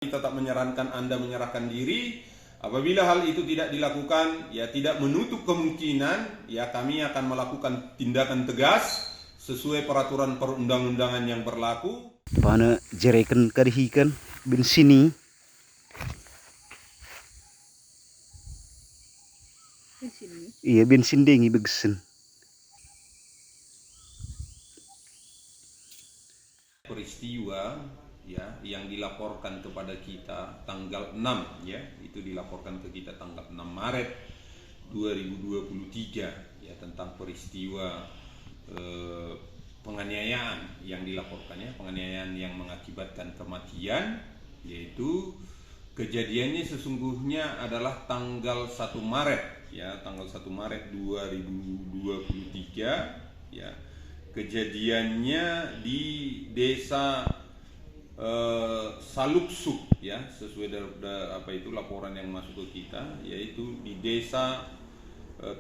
tetap menyarankan Anda menyerahkan diri. Apabila hal itu tidak dilakukan, ya tidak menutup kemungkinan, ya kami akan melakukan tindakan tegas sesuai peraturan perundang-undangan yang berlaku. Pana jereken kadihikan bensini. Iya bensin dengi begsen. Peristiwa ya yang dilaporkan kepada kita tanggal 6 ya, itu dilaporkan ke kita tanggal 6 Maret 2023 ya, tentang peristiwa penganiayaan yang dilaporkannya, penganiayaan yang mengakibatkan kematian, yaitu kejadiannya sesungguhnya adalah tanggal 1 Maret ya, tanggal 1 Maret 2023 ya. Kejadiannya di desa Saluksuk ya, sesuai apa itu laporan yang masuk ke kita, yaitu di desa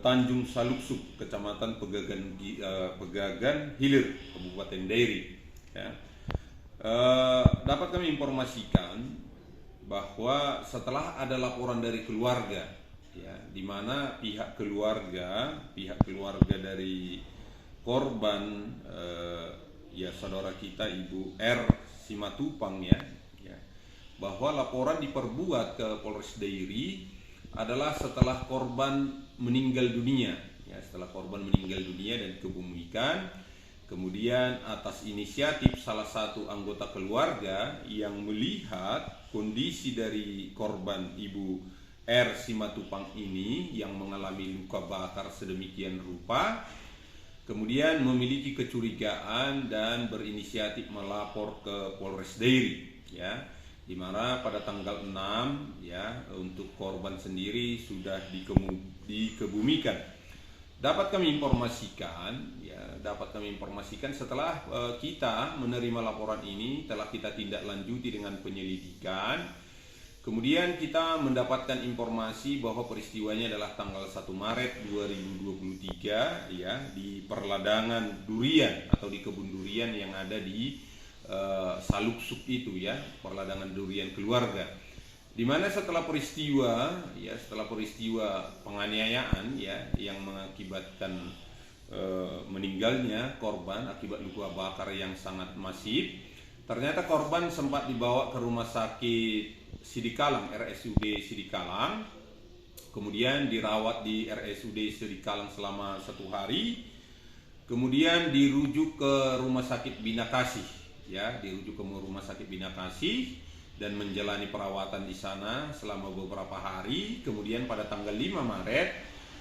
Tanjung Saluksuk, kecamatan Pegagan Hilir, Kabupaten Dairi ya. Dapat kami informasikan bahwa setelah ada laporan dari keluarga ya, di mana pihak keluarga dari korban ya saudara kita Ibu R Simatupang ya, bahwa laporan diperbuat ke Polres Dairi adalah setelah korban meninggal dunia ya, setelah korban meninggal dunia dan kebumikan. Kemudian atas inisiatif salah satu anggota keluarga yang melihat kondisi dari korban Ibu R Simatupang ini yang mengalami luka bakar sedemikian rupa, kemudian memiliki kecurigaan dan berinisiatif melapor ke Polres Dairi ya, di mana pada tanggal 6 ya, untuk korban sendiri sudah dikebumikan. Dapat kami informasikan setelah kita menerima laporan ini, telah kita tindak lanjuti dengan penyelidikan. Kemudian kita mendapatkan informasi bahwa peristiwanya adalah tanggal 1 Maret 2023 ya, di perladangan durian atau di kebun durian yang ada di Saluksuk itu ya, perladangan durian keluarga. Di mana setelah peristiwa penganiayaan ya yang mengakibatkan meninggalnya korban akibat luka bakar yang sangat masif, ternyata korban sempat dibawa ke rumah sakit Sidikalang, RSUD Sidikalang, kemudian dirawat di RSUD Sidikalang selama 1 hari, kemudian dirujuk ke rumah sakit Bina Kasih ya, dan menjalani perawatan di sana selama beberapa hari. Kemudian pada tanggal 5 Maret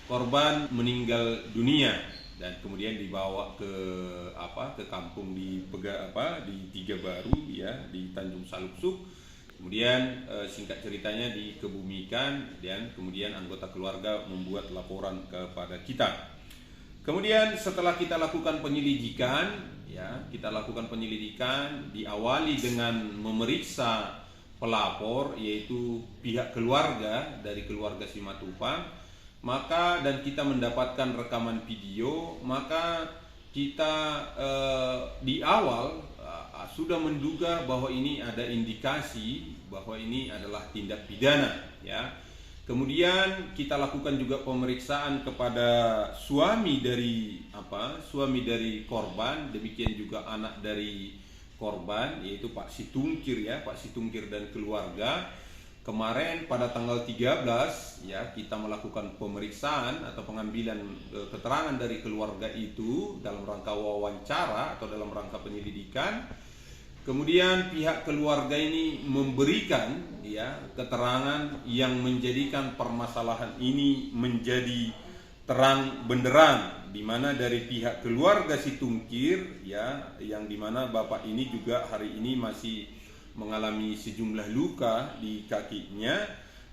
korban meninggal dunia dan kemudian dibawa ke kampung di Tiga Baru ya, di Tanjung Saluksuk. Kemudian singkat ceritanya dikebumikan dan kemudian anggota keluarga membuat laporan kepada kita. Kemudian setelah kita lakukan penyelidikan diawali dengan memeriksa pelapor, yaitu pihak keluarga dari keluarga Simatupang, dan kita mendapatkan rekaman video, maka kita di awal sudah menduga bahwa ini ada indikasi bahwa ini adalah tindak pidana ya. Kemudian kita lakukan juga pemeriksaan kepada suami dari korban, demikian juga anak dari korban, yaitu Pak Situngkir dan keluarga. Kemarin pada tanggal 13 ya, kita melakukan pemeriksaan atau pengambilan keterangan dari keluarga itu dalam rangka wawancara atau dalam rangka penyelidikan. Kemudian pihak keluarga ini memberikan ya keterangan yang menjadikan permasalahan ini menjadi terang benderang, di mana dari pihak keluarga Situngkir ya, yang di mana bapak ini juga hari ini masih mengalami sejumlah luka di kakinya.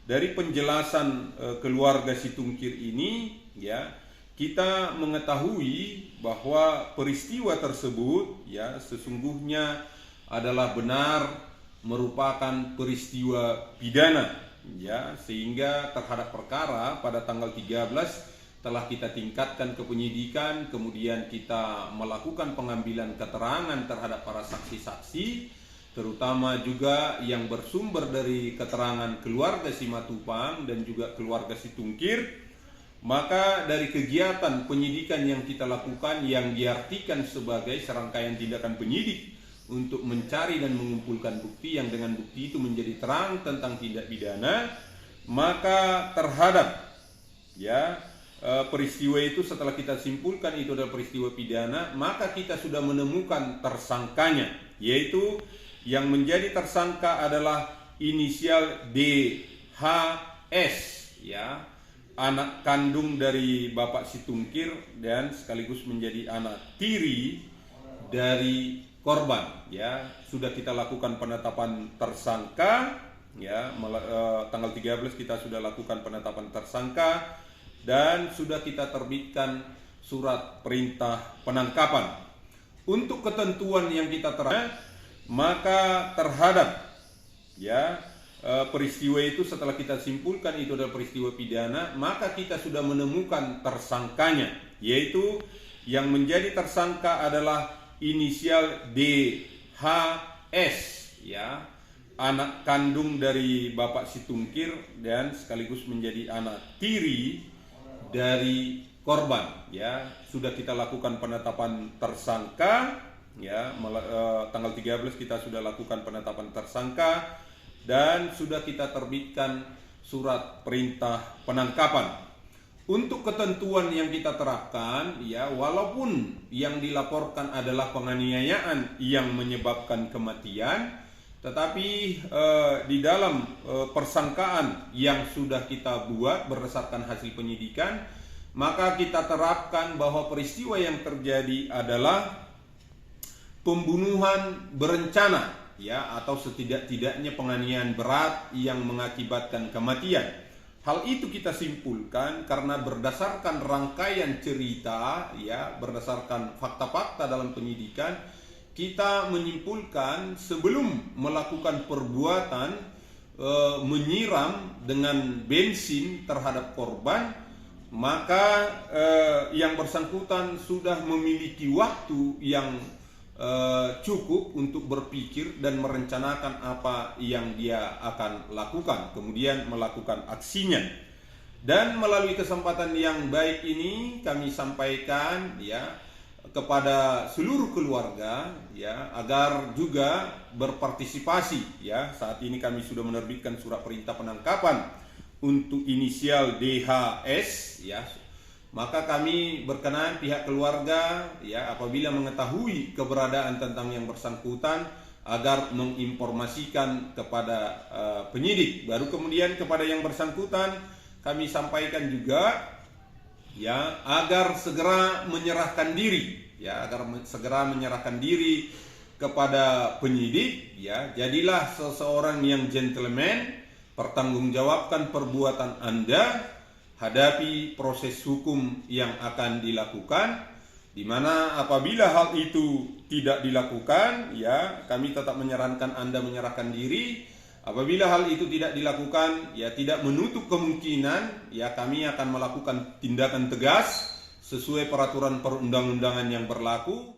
Dari penjelasan keluarga Situngkir ini ya, kita mengetahui bahwa peristiwa tersebut ya sesungguhnya adalah benar merupakan peristiwa pidana ya, sehingga terhadap perkara pada tanggal 13 telah kita tingkatkan ke penyidikan, kemudian kita melakukan pengambilan keterangan terhadap para saksi-saksi. terutama juga yang bersumber dari keterangan keluarga Simatupang dan juga keluarga Situngkir. Maka dari kegiatan penyidikan yang kita lakukan yang diartikan sebagai serangkaian tindakan penyidik untuk mencari dan mengumpulkan bukti yang dengan bukti itu menjadi terang tentang tindak pidana, maka terhadap peristiwa itu setelah kita simpulkan itu adalah peristiwa pidana, maka kita sudah menemukan tersangkanya, yaitu yang menjadi tersangka adalah inisial DHS, anak kandung dari Bapak Situngkir dan sekaligus menjadi anak tiri dari korban. Sudah kita lakukan penetapan tersangka, tanggal 13 kita sudah lakukan penetapan tersangka dan sudah kita terbitkan surat perintah penangkapan. Untuk ketentuan yang kita terapkan, maka terhadap peristiwa itu setelah kita simpulkan itu adalah peristiwa pidana, maka kita sudah menemukan tersangkanya, yaitu yang menjadi tersangka adalah inisial DHS, anak kandung dari Bapak Situngkir dan sekaligus menjadi anak tiri dari korban. Sudah kita lakukan penetapan tersangka, tanggal 13 kita sudah lakukan penetapan tersangka dan sudah kita terbitkan surat perintah penangkapan. Untuk ketentuan yang kita terapkan, walaupun yang dilaporkan adalah penganiayaan yang menyebabkan kematian, tetapi di dalam persangkaan yang sudah kita buat berdasarkan hasil penyidikan, maka kita terapkan bahwa peristiwa yang terjadi adalah pembunuhan berencana, atau setidak-tidaknya penganiayaan berat yang mengakibatkan kematian. Hal itu kita simpulkan karena berdasarkan rangkaian cerita, berdasarkan fakta-fakta dalam penyidikan, kita menyimpulkan sebelum melakukan perbuatan menyiram dengan bensin terhadap korban, maka yang bersangkutan sudah memiliki waktu yang cukup untuk berpikir dan merencanakan apa yang dia akan lakukan, kemudian melakukan aksinya. Dan melalui kesempatan yang baik ini kami sampaikan kepada seluruh keluarga agar juga berpartisipasi. Saat ini kami sudah menerbitkan surat perintah penangkapan untuk inisial DHS, maka kami berkenan pihak keluarga apabila mengetahui keberadaan tentang yang bersangkutan agar menginformasikan kepada penyidik. Baru kemudian kepada yang bersangkutan kami sampaikan juga agar segera menyerahkan diri, kepada penyidik. Jadilah seseorang yang gentleman, pertanggungjawabkan perbuatan Anda, hadapi proses hukum yang akan dilakukan, di mana apabila hal itu tidak dilakukan, kami tetap menyarankan Anda menyerahkan diri. Apabila hal itu tidak dilakukan, tidak menutup kemungkinan, kami akan melakukan tindakan tegas sesuai peraturan perundang-undangan yang berlaku.